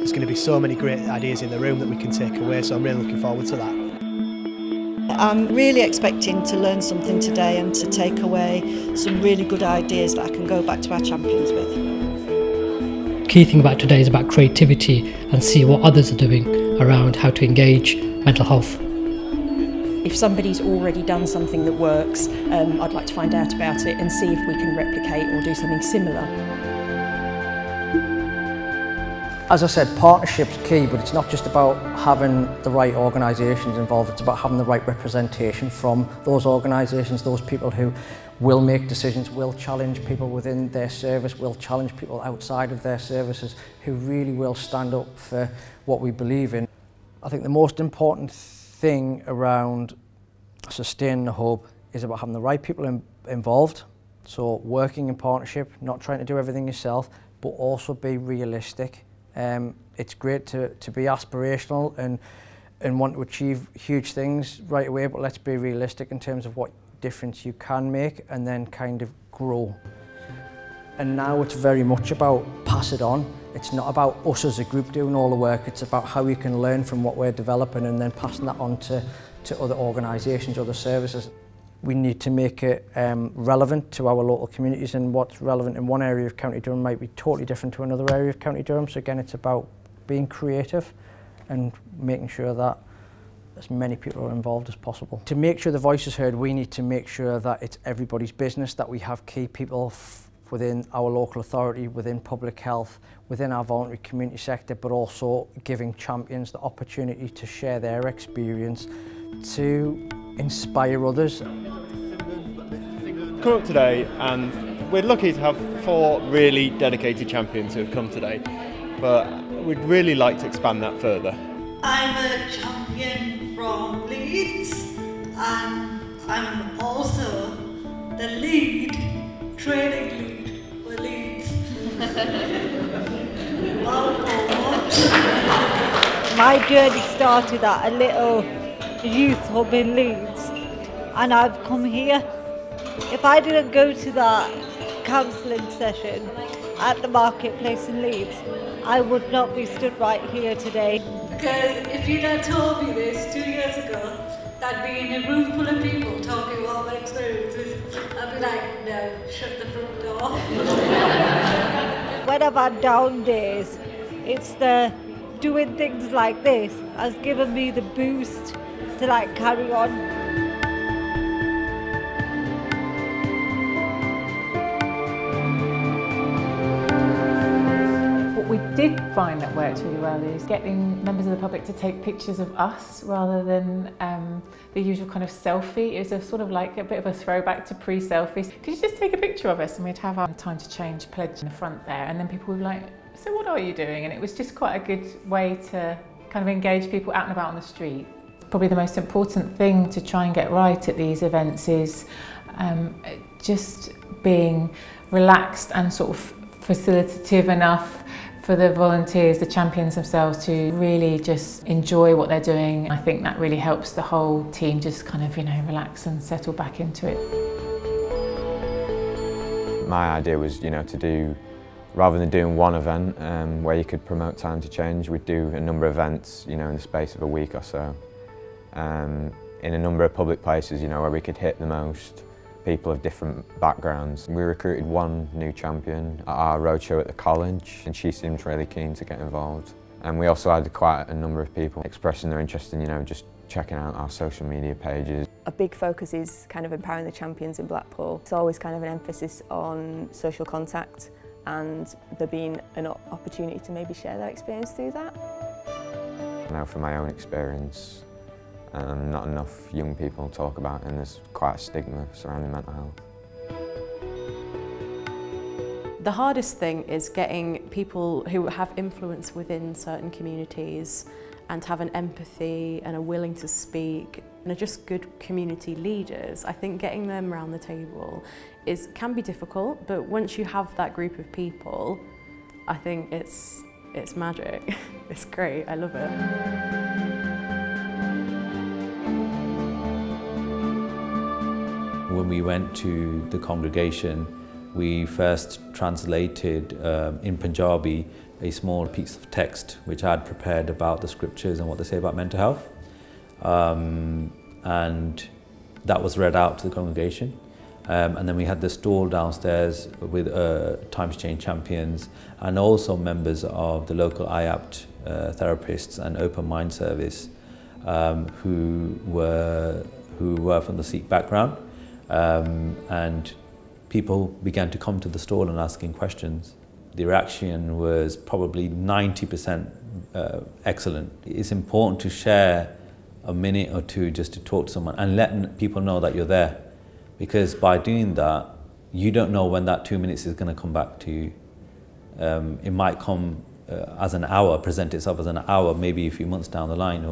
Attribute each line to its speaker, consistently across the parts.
Speaker 1: there's going to be so many great ideas in the room that we can take away, so I'm really looking forward to that.
Speaker 2: I'm really expecting to learn something today and to take away some really good ideas that I can go back to our champions with.
Speaker 3: Key thing about today is about creativity and see what others are doing around how to engage mental health.
Speaker 4: If somebody's already done something that works, I'd like to find out about it and see if we can replicate or do something similar.
Speaker 5: As I said, partnership's key, but it's not just about having the right organisations involved, it's about having the right representation from those organisations, those people who will make decisions, will challenge people within their service, will challenge people outside of their services, who really will stand up for what we believe in. I think the most important thing around sustaining the hub is about having the right people involved, so working in partnership, not trying to do everything yourself, but also be realistic. It's great to be aspirational and want to achieve huge things right away, but let's be realistic in terms of what difference you can make and then kind of grow. And now it's very much about pass it on. It's not about us as a group doing all the work, it's about how you can learn from what we're developing and then passing that on to other organisations, other services. We need to make it relevant to our local communities, and what's relevant in one area of County Durham might be totally different to another area of County Durham. So again, it's about being creative and making sure that as many people are involved as possible. To make sure the voice is heard, we need to make sure that it's everybody's business, that we have key people within our local authority, within public health, within our voluntary community sector, but also giving champions the opportunity to share their experience, to inspire others.
Speaker 6: Come up today and we're lucky to have 4 really dedicated champions who have come today, but we'd really like to expand that further.
Speaker 7: I'm a champion from Leeds and I'm also the training lead for Leeds.
Speaker 2: My journey started at a little youth hub in Leeds and I've come here. If I didn't go to that counselling session at the marketplace in Leeds, I would not be stood right here today.
Speaker 7: Because if you'd have told me this 2 years ago, that being in a room full of people talking about my experiences, I'd be like, no, shut the front door.
Speaker 2: When I've had down days, it's the doing things like this has given me the boost to like carry on.
Speaker 8: What we did find that worked really well is getting members of the public to take pictures of us rather than the usual kind of selfie. It was a sort of like a bit of a throwback to pre-selfies. Could you just take a picture of us? And we'd have our time to change pledge in the front there, and then people would be like, so what are you doing? And it was just quite a good way to kind of engage people out and about on the street. Probably the most important thing to try and get right at these events is just being relaxed and sort of facilitative enough for the volunteers, the champions themselves, to really just enjoy what they're doing. I think that really helps the whole team just kind of, relax and settle back into it.
Speaker 9: My idea was, to do, rather than doing one event where you could promote time to change, we'd do a number of events, in the space of a week or so. In a number of public places, where we could hit the most people of different backgrounds. We recruited one new champion at our roadshow at the college, and she seemed really keen to get involved. And we also had quite a number of people expressing their interest in, just checking out our social media pages.
Speaker 10: A big focus is kind of empowering the champions in Blackpool. It's always kind of an emphasis on social contact and there being an opportunity to maybe share their experience through that.
Speaker 9: Now, from my own experience, not enough young people talk about it, and there's quite a stigma surrounding mental health.
Speaker 11: The hardest thing is getting people who have influence within certain communities and have an empathy and are willing to speak and are just good community leaders. I think getting them around the table can be difficult, but once you have that group of people, I think it's magic. It's great, I love it.
Speaker 12: When we went to the congregation, we first translated in Punjabi a small piece of text which I had prepared about the scriptures and what they say about mental health. And that was read out to the congregation. And then we had the stall downstairs with Times Change champions and also members of the local IAPT therapists and Open Mind Service who were from the Sikh background. And people began to come to the stall and asking questions. The reaction was probably 90% excellent. It's important to share a minute or two just to talk to someone and let people know that you're there. Because by doing that, you don't know when that 2 minutes is going to come back to you. It might come as an hour, present itself as an hour, maybe a few months down the line,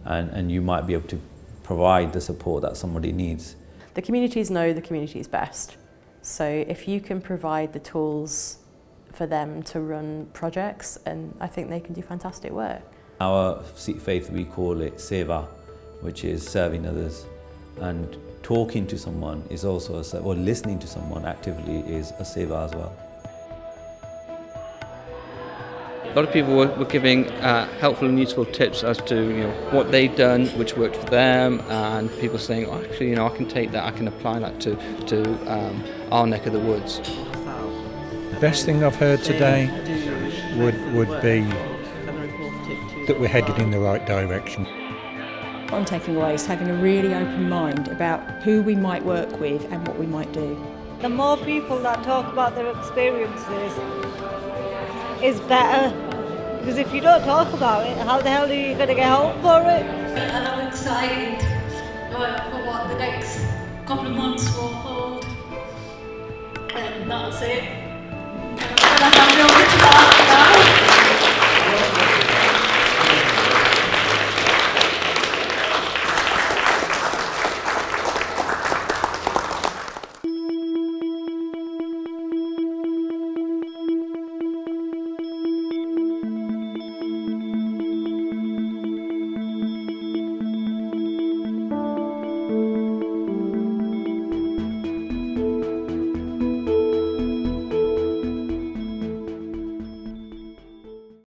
Speaker 12: and you might be able to provide the support that somebody needs.
Speaker 11: The communities know the communities best. So if you can provide the tools for them to run projects, and I think they can do fantastic work.
Speaker 12: Our Sikh faith, we call it seva, which is serving others. And talking to someone is also or listening to someone actively is a seva as well.
Speaker 13: A lot of people were giving helpful and useful tips as to what they'd done, which worked for them, and people saying, oh, actually, I can take that, I can apply that to our neck of the woods.
Speaker 14: The best thing I've heard today would be that we're headed in the right direction.
Speaker 4: What I'm taking away is having a really open mind about who we might work with and what we might do.
Speaker 2: The more people that talk about their experiences is better, because if you don't talk about it, how the hell are you going to get help for it?
Speaker 7: And I'm excited for what the next couple of months will hold. And that's it. And I have no